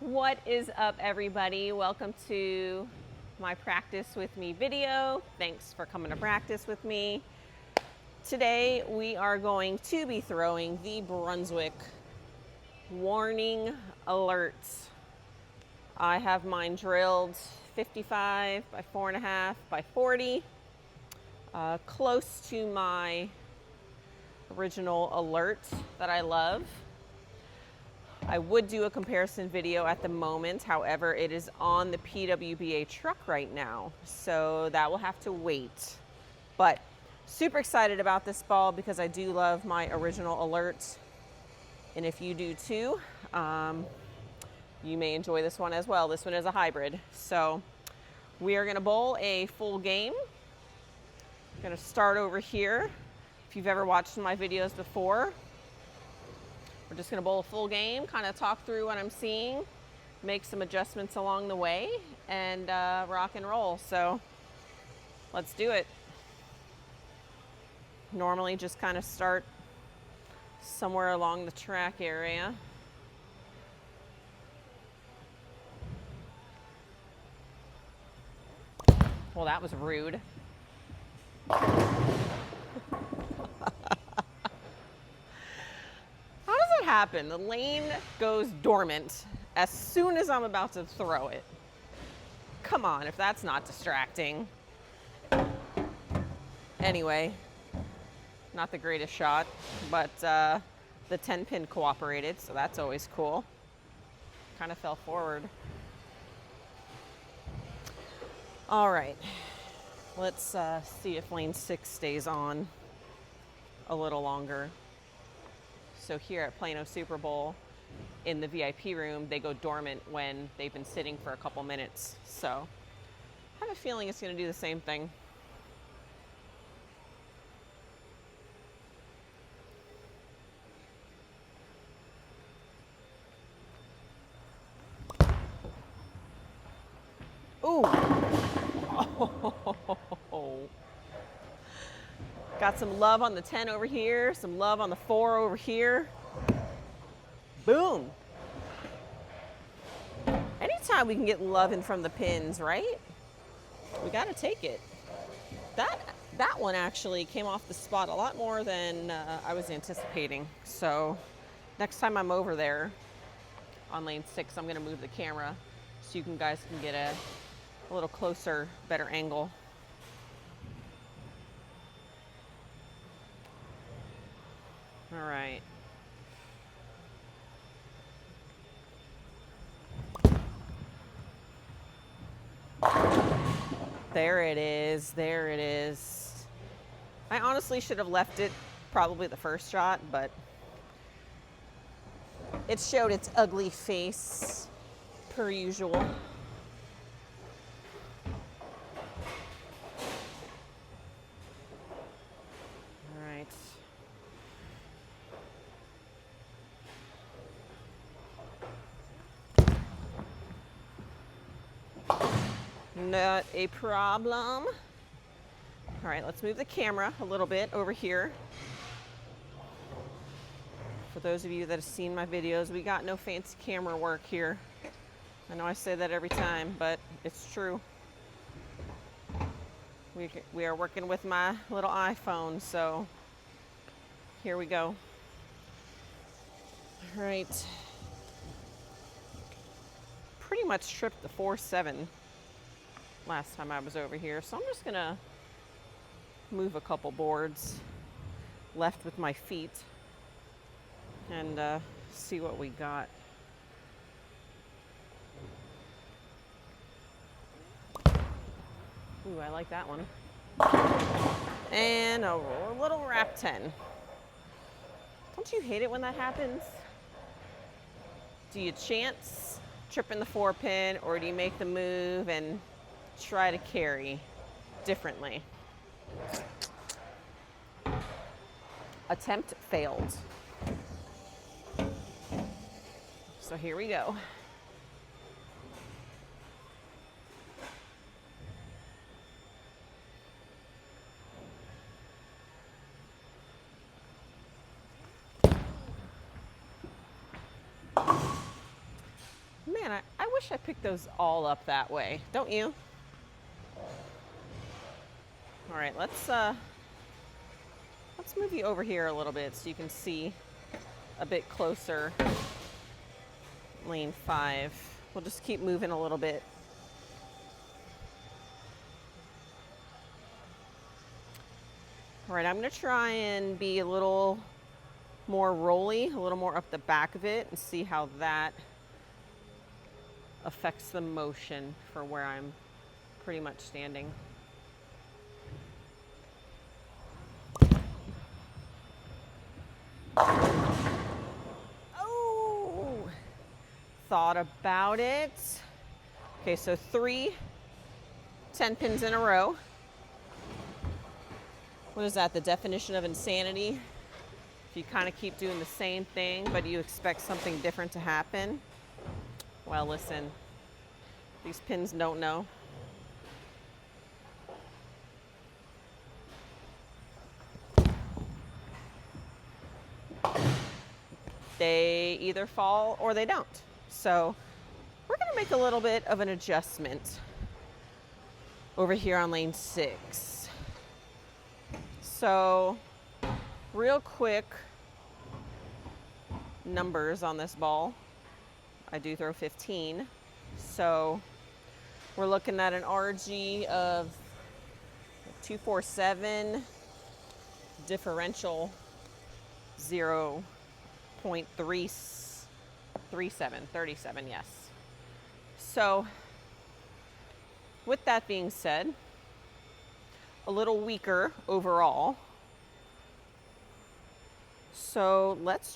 What is up, everybody? Welcome to my practice with me video. Thanks for coming to practice with me. Today we are going to be throwing the Brunswick warning alerts. I have mine drilled 55 by 4.5 by 40, close to my original alert that I love. I would do a comparison video at the moment, however, it is on the PWBA truck right now, so that will have to wait. But super excited about this ball because I do love my original alert, and if you do too, you may enjoy this one as well. This one is a hybrid. So we are gonna bowl a full game. I'm gonna start over here. If you've ever watched my videos before, we're just gonna bowl a full game, kind of talk through what I'm seeing, make some adjustments along the way, and rock and roll. So let's do it. Normally just kind of start somewhere along the track area. Well, that was rude. Happen. The lane goes dormant as soon as I'm about to throw it. Come on, if that's not distracting. Anyway, not the greatest shot, but the 10-pin cooperated, so that's always cool. Kind of fell forward. All right, let's see if lane 6 stays on a little longer. So here at Plano Super Bowl, in the VIP room, they go dormant when they've been sitting for a couple minutes. So I have a feeling it's gonna do the same thing. Ooh. Oh. Got some love on the 10 over here, some love on the 4 over here. Boom. Anytime we can get love in from the pins, right? We gotta take it. That one actually came off the spot a lot more than I was anticipating. So next time I'm over there on lane 6, I'm gonna move the camera so you guys can get a little closer, better angle. All right. There it is, there it is. I honestly should have left it probably the first shot, but it showed its ugly face per usual. Not a problem. All right, let's move the camera a little bit over here. For those of you that have seen my videos, we got no fancy camera work here. I know I say that every time, but it's true. We are working with my little iPhone, so here we go. All right. Pretty much tripped the 4-7 last time I was over here, so I'm just gonna move a couple boards left with my feet and see what we got. Ooh, I like that one. And a little wrap 10. Don't you hate it when that happens? Do you chance tripping the 4-pin, or do you make the move and try to carry differently? Attempt failed. So here we go. Man, I wish I picked those all up that way, don't you? All right, let's move you over here a little bit so you can see a bit closer. Lane 5. We'll just keep moving a little bit. All right, I'm gonna try and be a little more rolly, a little more up the back of it, and see how that affects the motion for where I'm pretty much standing. Oh, thought about it. Okay, so 3 10 pins in a row. What is that, the definition of insanity? If you kind of keep doing the same thing, but you expect something different to happen. Well, listen, these pins don't know. They either fall or they don't. So we're gonna make a little bit of an adjustment over here on lane 6. So real quick numbers on this ball. I do throw 15. So we're looking at an RG of 247, differential 0.337, yes. So with that being said, a little weaker overall. So let's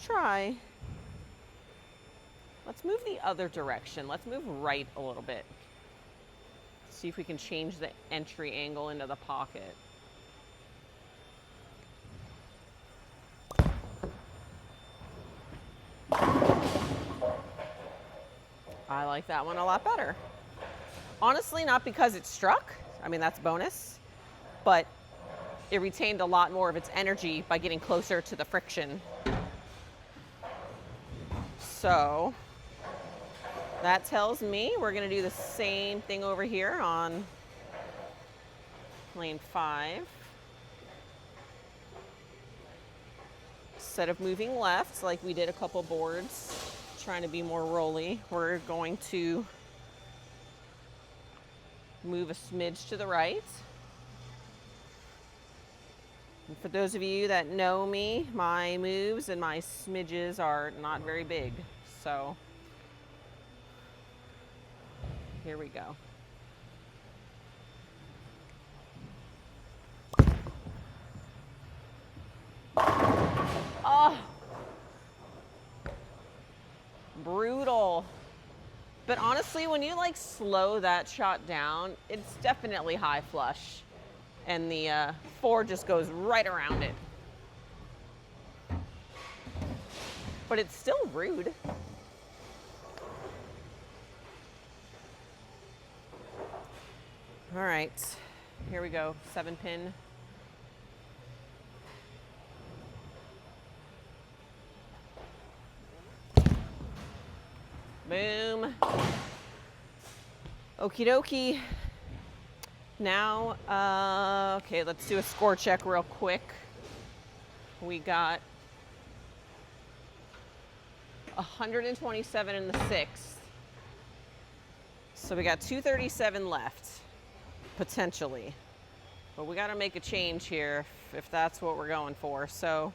move the other direction. Let's move right a little bit. See if we can change the entry angle into the pocket. I like that one a lot better. Honestly, not because it struck. I mean, that's bonus, but it retained a lot more of its energy by getting closer to the friction. So that tells me we're gonna do the same thing over here on lane 5. Instead of moving left like we did a couple boards, trying to be more rolly, we're going to move a smidge to the right. And for those of you that know me, my moves and my smidges are not very big. So here we go. Oh, brutal. But honestly, when you like slow that shot down, it's definitely high flush. And the 4 just goes right around it. But it's still rude. All right, here we go, 7 pin. Boom. Okie dokie. Now, okay, let's do a score check real quick. We got 127 in the 6th. So we got 237 left, potentially. But we gotta make a change here if that's what we're going for. So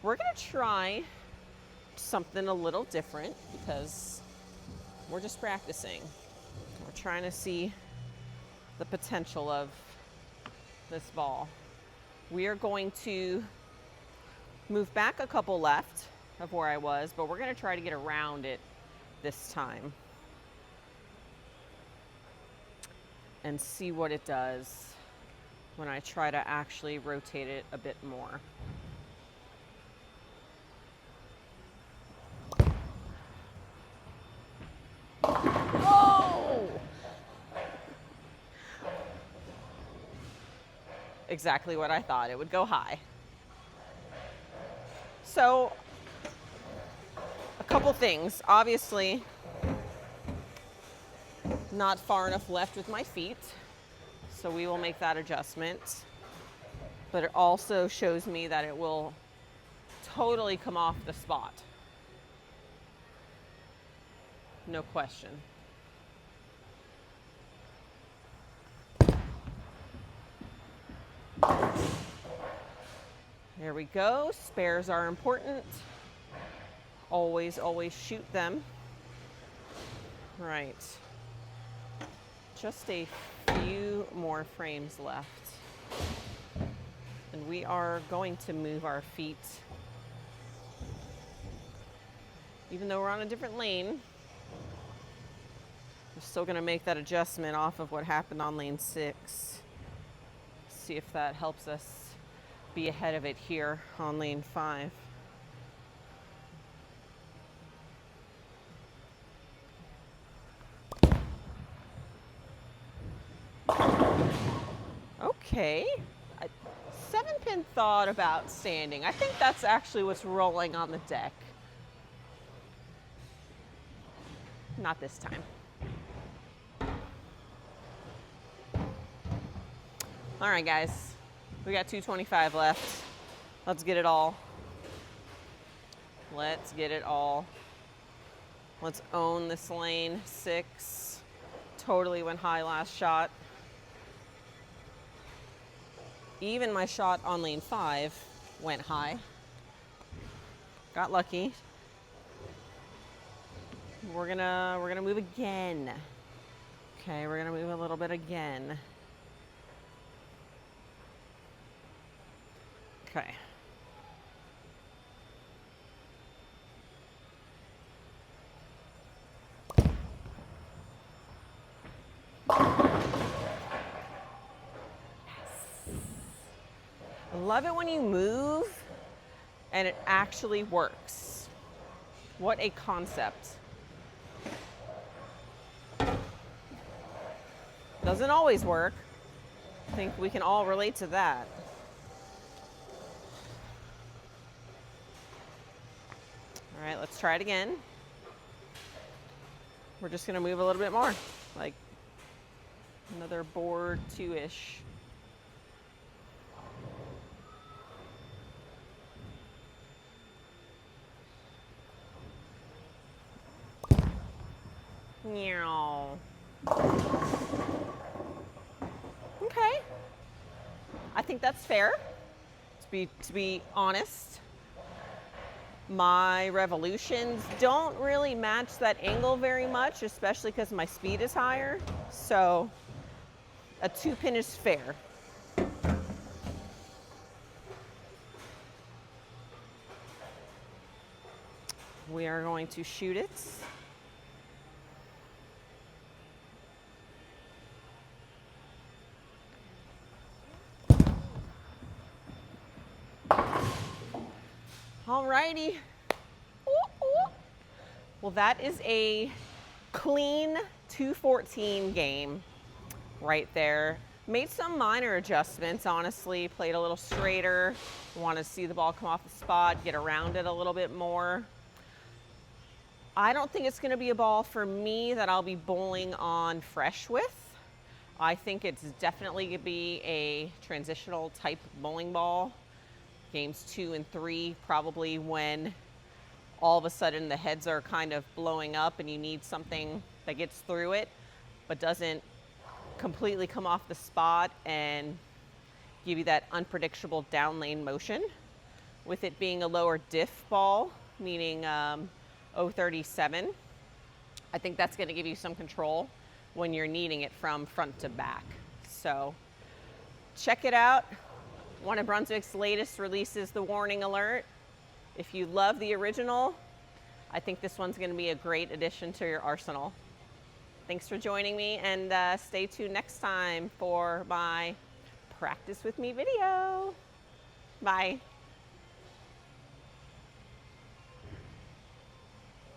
we're gonna try something a little different because we're just practicing. We're trying to see the potential of this ball. We are going to move back a couple left of where I was, but we're gonna try to get around it this time and see what it does when I try to actually rotate it a bit more. Oh! Exactly what I thought. It would go high. So, a couple things. Obviously, not far enough left with my feet, so we will make that adjustment. But it also shows me that it will totally come off the spot. No question. There we go. Spares are important. Always, always shoot them. Right. Just a few more frames left. And we are going to move our feet. Even though we're on a different lane, we're still going to make that adjustment off of what happened on lane 6. See if that helps us be ahead of it here on lane 5. Okay. 7-pin thought about standing. I think that's actually what's rolling on the deck. Not this time. All right, guys. We got 225 left. Let's get it all. Let's get it all. Let's own this lane 6. Totally went high last shot. Even my shot on lane 5 went high. Got lucky. We're gonna move again. Okay, we're gonna move a little bit again. Okay. I love it when you move and it actually works. What a concept. Doesn't always work. I think we can all relate to that. All right, let's try it again. We're just gonna move a little bit more, like another board 2-ish. Meow. Okay. I think that's fair. To be honest, my revolutions don't really match that angle very much, especially because my speed is higher. So a 2-pin is fair. We are going to shoot it. Alrighty. Well, that is a clean 214 game right there. Made some minor adjustments, honestly. Played a little straighter. Want to see the ball come off the spot, get around it a little bit more. I don't think it's going to be a ball for me that I'll be bowling on fresh with. I think it's definitely going to be a transitional type bowling ball. Games 2 and 3, probably when all of a sudden the heads are kind of blowing up and you need something that gets through it, but doesn't completely come off the spot and give you that unpredictable down lane motion. With it being a lower diff ball, meaning 037, I think that's going to give you some control when you're needing it from front to back. So check it out. One of Brunswick's latest releases, the warning alert. If you love the original, I think this one's going to be a great addition to your arsenal. Thanks for joining me, and stay tuned next time for my practice with me video. Bye.